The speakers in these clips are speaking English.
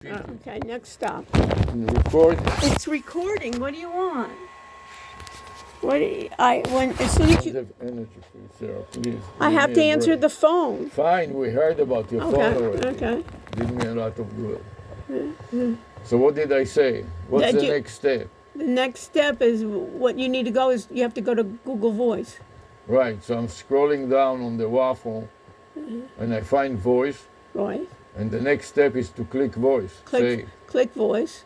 Okay, next stop. Record. It's recording. What do you want? As soon as I you, have energy for you, Sarah. Please. I have to answer the phone. Fine, we heard about your phone already. Okay. Did me a lot of good. So what did I say? What's That the you- next step? The next step is what you need to go is you have to go to Google Voice. Right. So I'm scrolling down on the waffle, and I find voice. Right. And the next step is to click voice. Click Voice,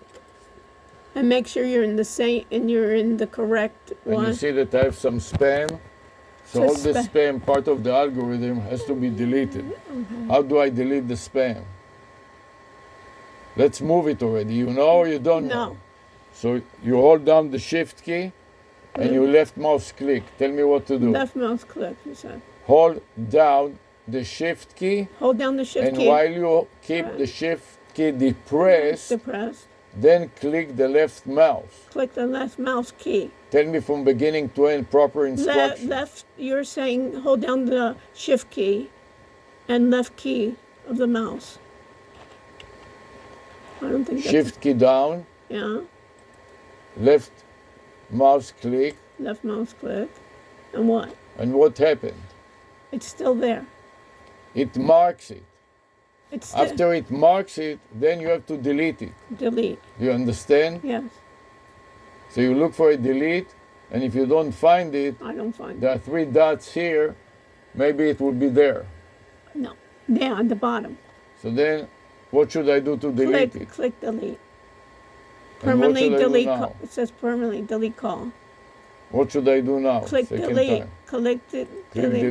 and make sure you're in the correct And one. you see that I have some spam. So all the spam part of the algorithm has to be deleted. How do I delete the spam? Let's move it already. You know or you don't know? No. So you hold down the shift key and you left mouse click. Tell me what to do. Left mouse click. You said. Hold down the shift key, Hold down the shift and key. while you keep the shift key depressed, Depressed. then click the left mouse. Click the left mouse key. Tell me from beginning to end proper instructions. Left, you're saying hold down the shift key and left key of the mouse. I don't think Shift key down, yeah, left mouse click, left mouse click. And what? and what happened? It's still there. It marks it. It's still, After it marks it, then you have to delete it. delete. You understand? Yes, So you look for a delete, and if you don't find it, I don't find it. there are 3 dots here, maybe it will be there. No, there at the bottom. So then, what should I do to delete it? Click delete. And what Permanently should I do delete now? call. It says permanently delete call. What should I do now? Click Second delete. time. Click Click delete.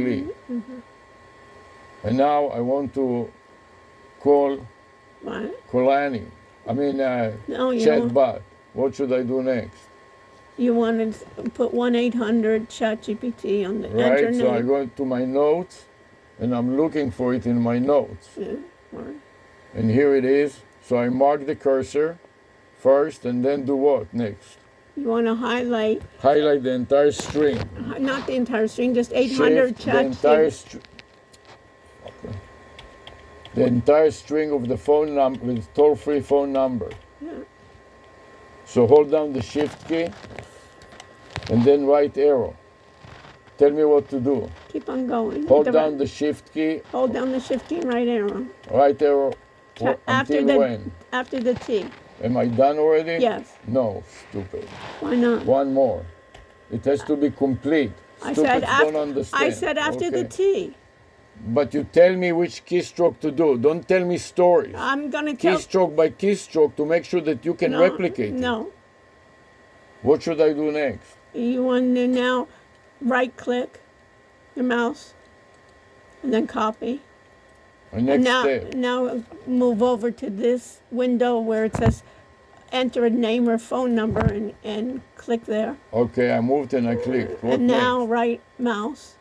delete. And now I want to call Right? Kolani. I mean, No, you chatbot. What should I do next? You want to put 1-800 ChatGPT on the Right? internet. So I go to my notes, and I'm looking for it in my notes. Yeah, right. And here it is. So I mark the cursor first, and then do what next? You want to highlight, Highlight the entire string. not the entire string, just 800 Shift the entire the entire string of the phone number, with toll-free phone number. Yeah. So hold down the shift key, and then right arrow. Tell me what to do. Keep on going. Hold down the shift key, Hold down the shift key, right arrow. right arrow, After until the when? after the T. Am I done already? Yes. No, stupid. Why not? One more. It has to be complete. I Stupids said after. don't understand. I said after the Okay. T. But you tell me which keystroke to do. Don't tell me stories. I'm gonna tell. Keystroke by keystroke to make sure that you can replicate it. No. What should I do next? You want to now right click your mouse and then copy. The next now, step. now move over to this window where it says enter a name or phone number and click there. Okay, I moved and I clicked. What And next? now right mouse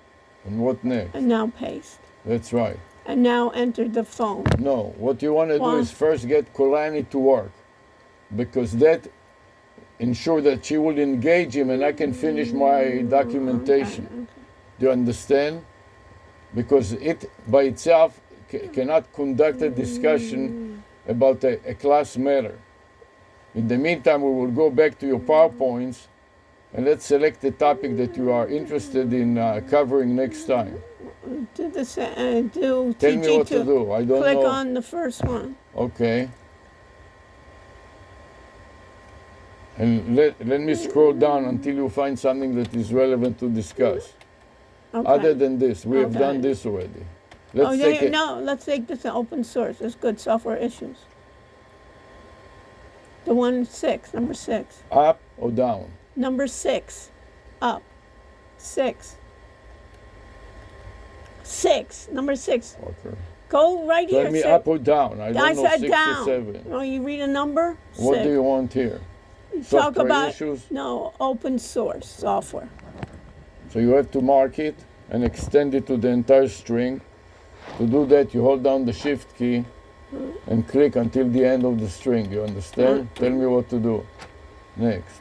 And what next? and now paste. That's right. And now enter the phone. No, what you want to do Why? is first get Kolani to work, because that ensure that she will engage him and I can finish my documentation. Okay. Do you understand? Because it by itself cannot conduct a discussion about a class matter. In the meantime, we will go back to your PowerPoints and let's select the topic that you are interested in covering next time. Do the Tell do TG2. me what to do. I don't Click know. on the first one. Okay. And let me scroll down until you find something that is relevant to discuss. Okay. Other than this, we have Okay. done this already. Let's yeah, take it. no, let's take this open source. It's good software issues. The one 6, number 6. Up or down? Number 6, up. 6. 6, number 6. Okay. Go right here. Tell me say- up or down. I don't I know said 6 down. or 7. Oh, you read a number? What 6. do you want here? Talk Software about issues? no open source software. So you have to mark it and extend it to the entire string. To do that, you hold down the shift key and click until the end of the string. You understand? Tell me what to do. Next.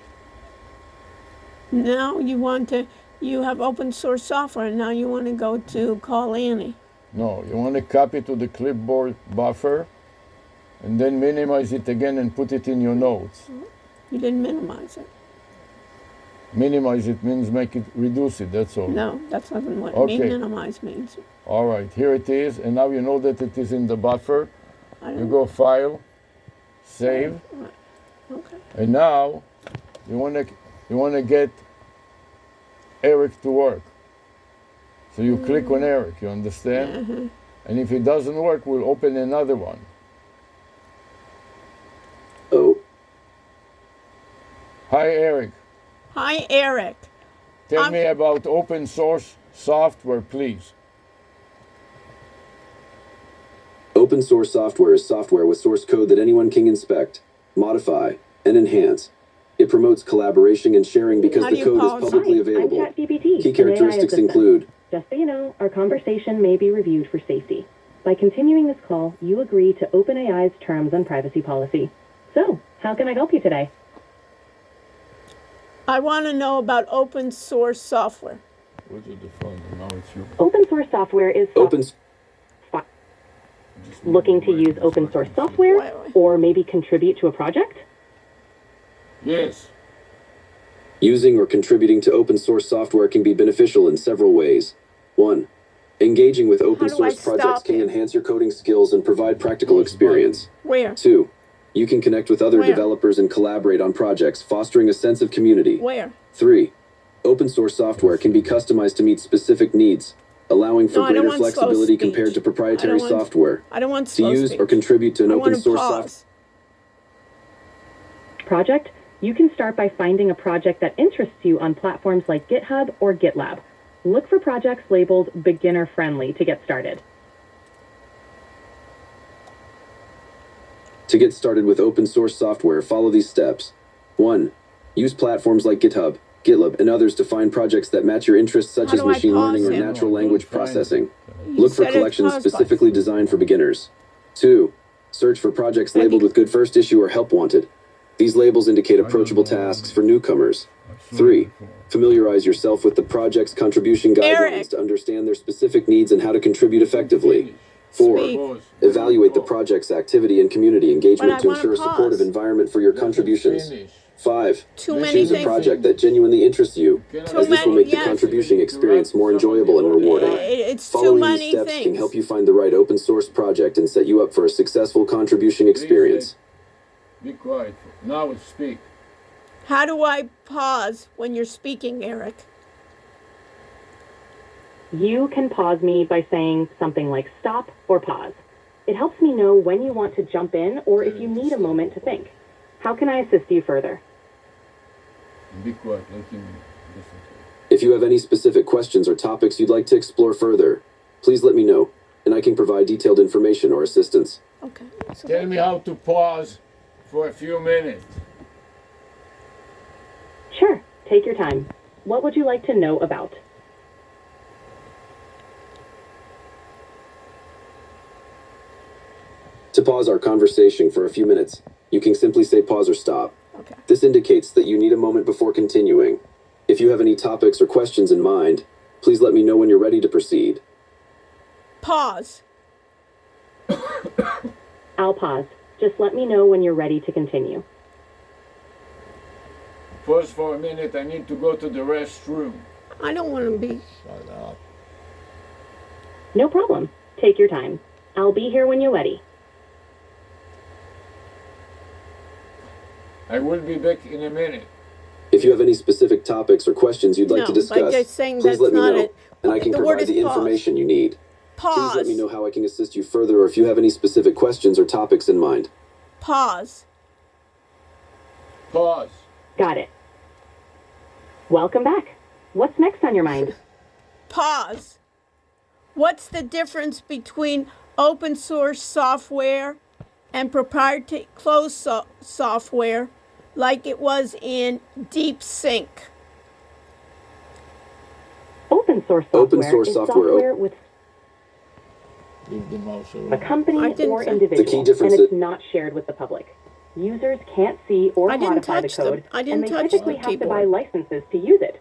Now you have open source software. Now you want to go to Call Annie. No, you want to copy to the clipboard buffer and then minimize it again and put it in your notes. You didn't minimize it. Minimize it means reduce it, that's all. No, that's not what Okay. minimize means. All right, here it is, and now you know that it is in the buffer. I You don't go File, Save, Okay. and now you want to get Eric to work. So you click on Eric, you understand? And if it doesn't work, we'll open another one. Oh, Hi, Eric. Hi, Eric. Tell me about open source software, please. open source software is software with source code that anyone can inspect, modify, and enhance. It promotes collaboration and sharing because How the do you code is pause? publicly Hi, available. I'm ChatGPT, Key an AI characteristics assistant. include Just so you know, our conversation may be reviewed for safety. By continuing this call, you agree to OpenAI's terms and privacy policy. So, how can I help you today? I want to know about open source software. Where's the phone? Now it's you. Open source software is open looking to use open source software Wait. or maybe contribute to a project? Yes. Using or contributing to open source software can be beneficial in several ways. 1. Engaging with open How do I source projects stop can it? enhance your coding skills and provide practical Close experience. Where? 2. You can connect with other Where? developers and collaborate on projects, fostering a sense of community. Where? 3. Open source software can be customized to meet specific needs, allowing for No, I don't greater want slow flexibility speech. compared to proprietary I don't want- software. I don't want To slow use speech. or contribute to an I open want to source software. pause. Project? You can start by finding a project that interests you on platforms like GitHub or GitLab. Look for projects labeled beginner friendly to get started. To get started with open source software, follow these steps. 1. Use platforms like GitHub, GitLab, and others to find projects that match your interests, such How as do I machine pause learning or him? natural No, language don't find it. processing. You Look for said it's collections pause button. specifically designed for beginners. 2. Search for projects Maybe- labeled with good first issue or help wanted. These labels indicate approachable know. tasks for newcomers. I've seen it 3. before. Familiarize yourself with the project's contribution guidelines Eric. to understand their specific needs and how to contribute effectively. Finish. 4. Speak. Pause. Evaluate the Pause. project's activity and community engagement But I to wanna ensure a supportive pause. environment for your Let it contributions. finish. 5. Too Let many Choose a things. project that genuinely interests you, Cannot Too as this will many- make the yes. contribution experience more enjoyable and rewarding. It's too Following many these steps things. can help you find the right open source project and set you up for a successful contribution experience. Be quiet. Now speak. How do I pause when you're speaking, Eric? You can pause me by saying something like stop or pause. It helps me know when you want to jump in or if you need a moment to think. How can I assist you further? Be quiet. Let him listen. If you have any specific questions or topics you'd like to explore further, please let me know, and I can provide detailed information or assistance. Okay. So Tell me how to pause for a few minutes. Sure, take your time. What would you like to know about? To pause our conversation for a few minutes, you can simply say pause or stop. Okay. This indicates that you need a moment before continuing. If you have any topics or questions in mind, please let me know when you're ready to proceed. Pause. I'll pause. Just let me know when you're ready to continue. Pause for a minute. I need to go to the restroom. I don't want to be. Shut up. No problem. Take your time. I'll be here when you're ready. I will be back in a minute. If you have any specific topics or questions you'd like No, to by discuss, just saying please that's let me not know, it. and I can The word provide is the pause. information you need. Please Pause. let me know how I can assist you further or if you have any specific questions or topics in mind. Pause. Pause. Got it. Welcome back. What's next on your mind? Pause. What's the difference between open source software and proprietary closed software like it was in DeepSync? Open source software Open source is software- software with Leave the mouse a alone. company I didn't or say- individual, The key difference and it's is- not shared with the public. Users can't see or I didn't modify the touch the- code, I didn't and they touch typically the have to buy keyboard. licenses to use it.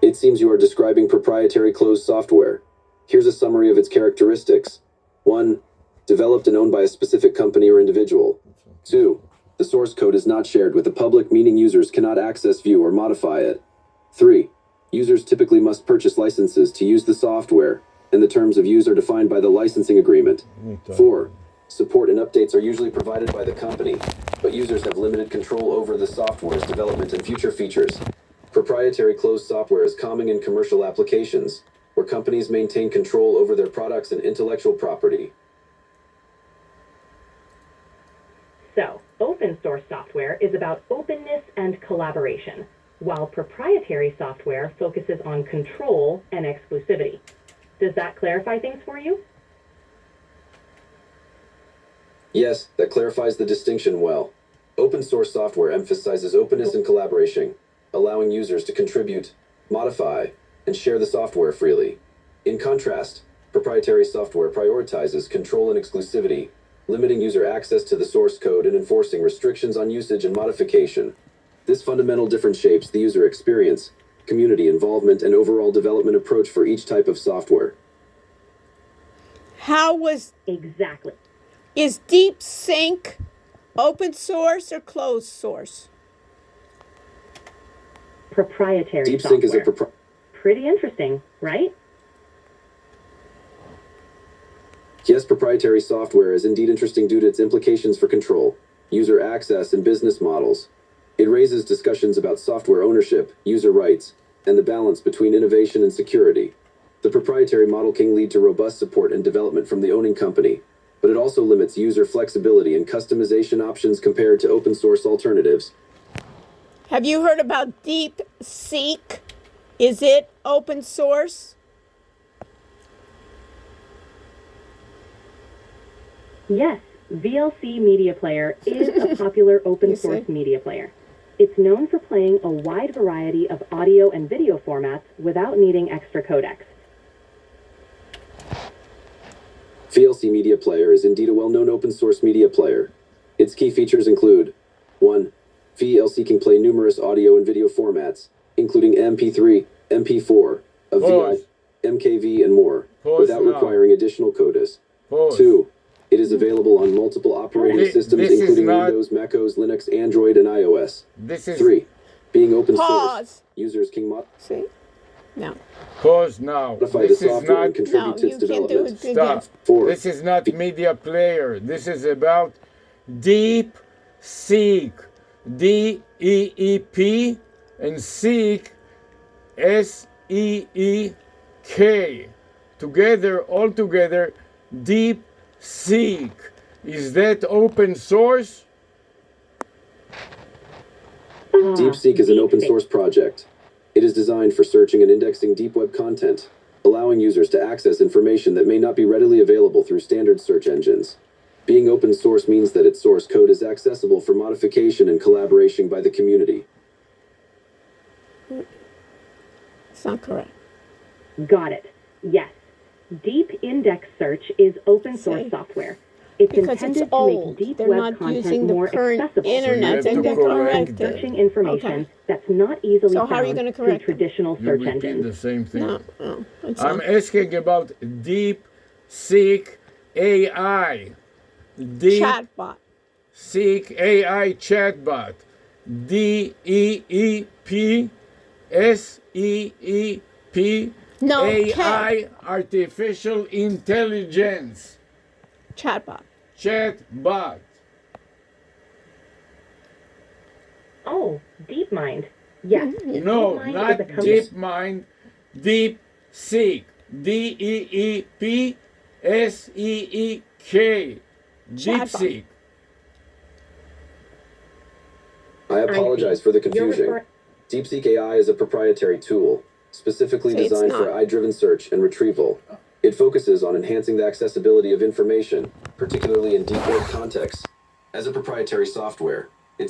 It seems you are describing proprietary closed software. Here's a summary of its characteristics. 1. developed and owned by a specific company or individual. 2. The source code is not shared with the public, meaning users cannot access, view, or modify it. 3. Users typically must purchase licenses to use the software, and the terms of use are defined by the licensing agreement. 4. Support and updates are usually provided by the company, but users have limited control over the software's development and future features. Proprietary closed software is common in commercial applications, where companies maintain control over their products and intellectual property. So, open source software is about openness and collaboration, while proprietary software focuses on control and exclusivity. Does that clarify things for you? Yes, that clarifies the distinction well. Open source software emphasizes openness and collaboration, allowing users to contribute, modify, and share the software freely. In contrast, proprietary software prioritizes control and exclusivity, limiting user access to the source code and enforcing restrictions on usage and modification. This fundamental difference shapes the user experience, community involvement, and overall development approach for each type of software. How was Exactly. is DeepSync open source or closed source? Proprietary DeepSync software. is a Pretty interesting, right? Yes, proprietary software is indeed interesting due to its implications for control, user access, and business models. It raises discussions about software ownership, user rights, and the balance between innovation and security. The proprietary model can lead to robust support and development from the owning company, but it also limits user flexibility and customization options compared to open source alternatives. Have you heard about DeepSeek? Is it open source? Yes, VLC Media Player is a popular open source media player. It's known for playing a wide variety of audio and video formats without needing extra codecs. VLC Media Player is indeed a well-known open-source media player. Its key features include 1. VLC can play numerous audio and video formats, including MP3, MP4, AVI, MKV, and more, without requiring additional codes. 2. It is available on multiple operating systems, including Windows, macOS, Linux, Android, and iOS. 3. Being open source, users can See? No. Pause now. modify the software and contribute to its you can't do development. it again. Stop. 4. This is not media player. This is about DeepSeek. DEEP and Seek SEEK. Together, all together, DeepSeek. Is that open source? DeepSeek is an open source project. It is designed for searching and indexing deep web content, allowing users to access information that may not be readily available through standard search engines. Being open source means that its source code is accessible for modification and collaboration by the community. It's not correct. Got it. Yes. Deep index search is open source See? software. It's Because intended it's to old. make deep They're web not content using the more current accessible. internet So you and have they're to correct corrected. it. Searching information Okay. that's not easily So how are you found gonna through correct it? traditional You search repeat the engines. same thing. No, it's I'm not. asking about DeepSeek AI. Chatbot. DeepSeek AI chatbot. DEEP No, AI artificial intelligence Chatbot. chatbot. Oh, DeepMind. Yes. No, DeepMind not is a company- DeepMind. DeepSeek. DEEP SEEK. DeepSeek. I apologize for the confusion. refer- DeepSeek AI is a proprietary tool, specifically See, it's designed for not. eye-driven search and retrieval. It focuses on enhancing the accessibility of information, particularly in deep web contexts. As a proprietary software,